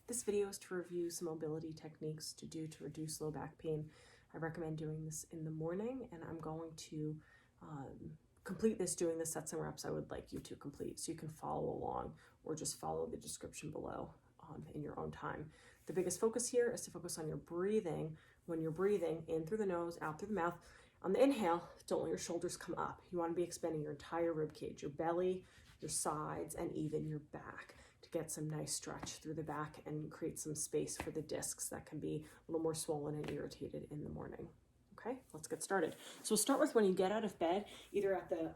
This video is to review some mobility techniques to do to reduce low back pain. I recommend doing this in the morning, and I'm going to complete this doing the sets and reps I would like you to complete, so you can follow along or just follow the description below in your own time. The biggest focus here is to focus on your breathing. When you're breathing in through the nose, out through the mouth, on the inhale, don't let your shoulders come up. You want to be expanding your entire rib cage, your belly, your sides, and even your back, to get some nice stretch through the back and create some space for the discs that can be a little more swollen and irritated in the morning. Okay, let's get started. So we'll start with when you get out of bed, either at the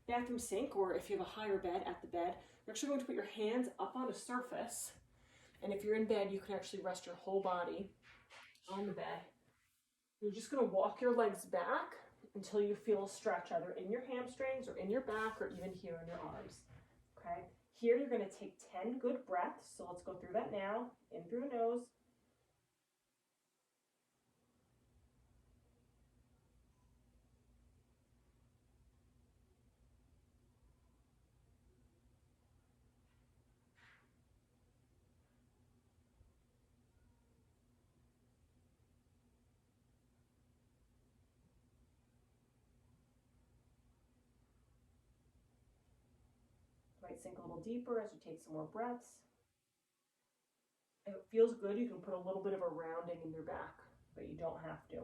bathroom sink, or if you have a higher bed, at the bed. You're actually going to put your hands up on a surface, and if you're in bed, you can actually rest your whole body on the bed. You're just going to walk your legs back until you feel a stretch, either in your hamstrings or in your back or even here in your arms. Okay, here you're going to take 10 good breaths. So let's go through that now. In through the nose. Might sink a little deeper as you take some more breaths. If it feels good, you can put a little bit of a rounding in your back, but you don't have to.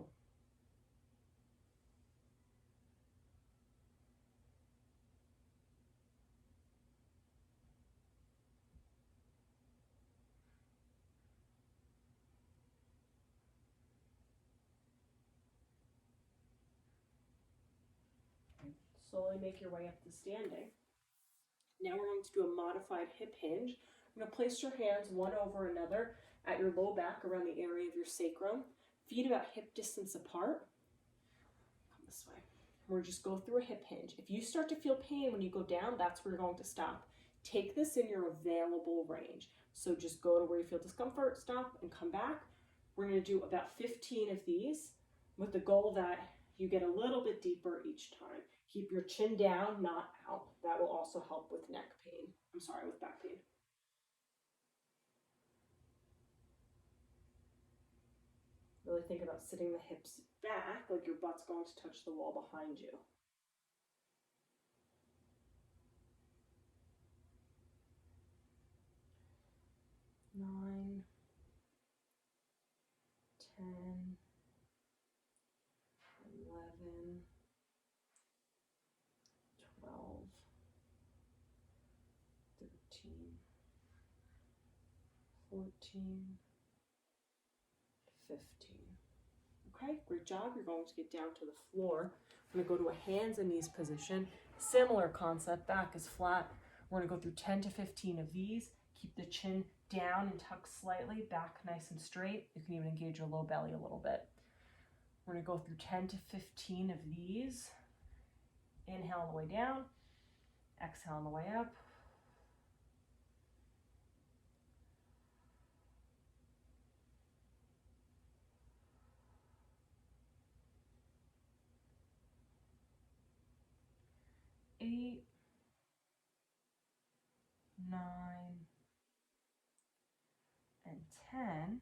Slowly make your way up to standing. Now we're going to do a modified hip hinge. I'm going to place your hands one over another at your low back around the area of your sacrum. Feet about hip distance apart. Come this way. We're just go through a hip hinge. If you start to feel pain when you go down, that's where you're going to stop. Take this in your available range. So just go to where you feel discomfort, stop, and come back. We're going to do about 15 of these with the goal that you get a little bit deeper each time. Keep your chin down, not out. That will also help with neck pain. With back pain. Really think about sitting the hips back, like your butt's going to touch the wall behind you. 9, 10, 11, 12, 13, 14, 15. Okay, great job. You're going to get down to the floor. I'm going to go to a hands and knees position. Similar concept, back is flat. We're going to go through 10 to 15 of these. Keep the chin down and tuck slightly, back nice and straight. You can even engage your low belly a little bit. We're going to go through 10 to 15 of these. Inhale on the way down, exhale on the way up. Eight, 9, and 10.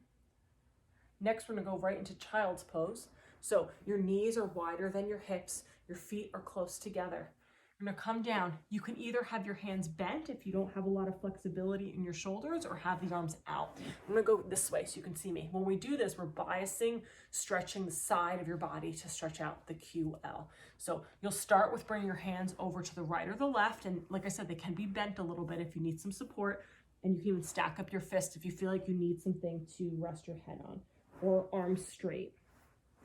Next, we're going to go right into child's pose. So your knees are wider than your hips. Your feet are close together. You're going to come down. You can either have your hands bent if you don't have a lot of flexibility in your shoulders, or have the arms out. I'm going to go this way so you can see me. When we do this, we're biasing, stretching the side of your body to stretch out the QL. So you'll start with bringing your hands over to the right or the left. And like I said, they can be bent a little bit if you need some support. And you can even stack up your fist if you feel like you need something to rest your head on, or arms straight.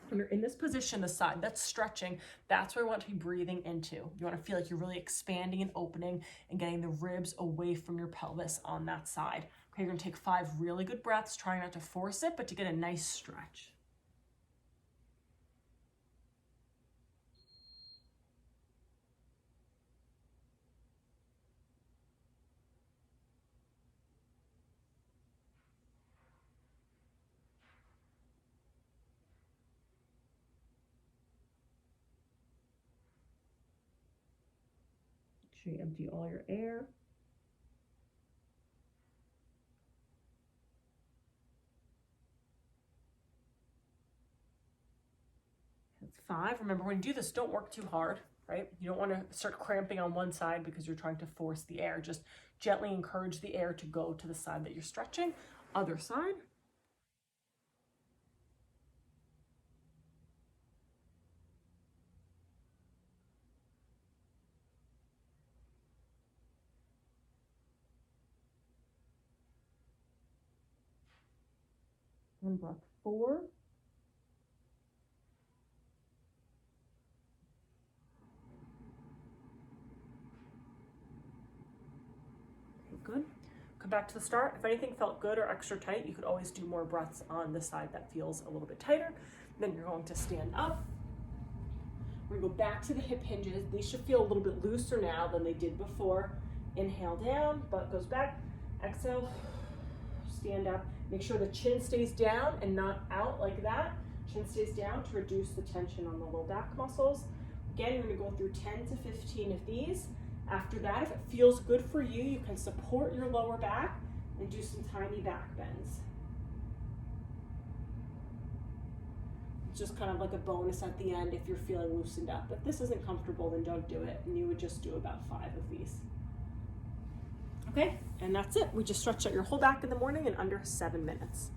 When you're in this position, the side that's stretching, that's where you want to be breathing into. You want to feel like you're really expanding and opening and getting the ribs away from your pelvis on that side. Okay, you're going to take 5 really good breaths, trying not to force it, but to get a nice stretch. Make sure you empty all your air. 5. Remember, when you do this, don't work too hard, right? You don't want to start cramping on one side because you're trying to force the air. Just gently encourage the air to go to the side that you're stretching. Other side. And breath 4. Okay, good. Come back to the start. If anything felt good or extra tight, you could always do more breaths on the side that feels a little bit tighter. Then you're going to stand up. We're going to go back to the hip hinges. These should feel a little bit looser now than they did before. Inhale down, butt goes back. Exhale, stand up. Make sure the chin stays down and not out like that. Chin stays down to reduce the tension on the low back muscles. Again, you're going to go through 10 to 15 of these. After that, if it feels good for you, you can support your lower back and do some tiny back bends. It's just kind of like a bonus at the end if you're feeling loosened up. If this isn't comfortable, then don't do it, and you would just do about 5 of these. Okay, and that's it. We just stretched out your whole back in the morning in under 7 minutes.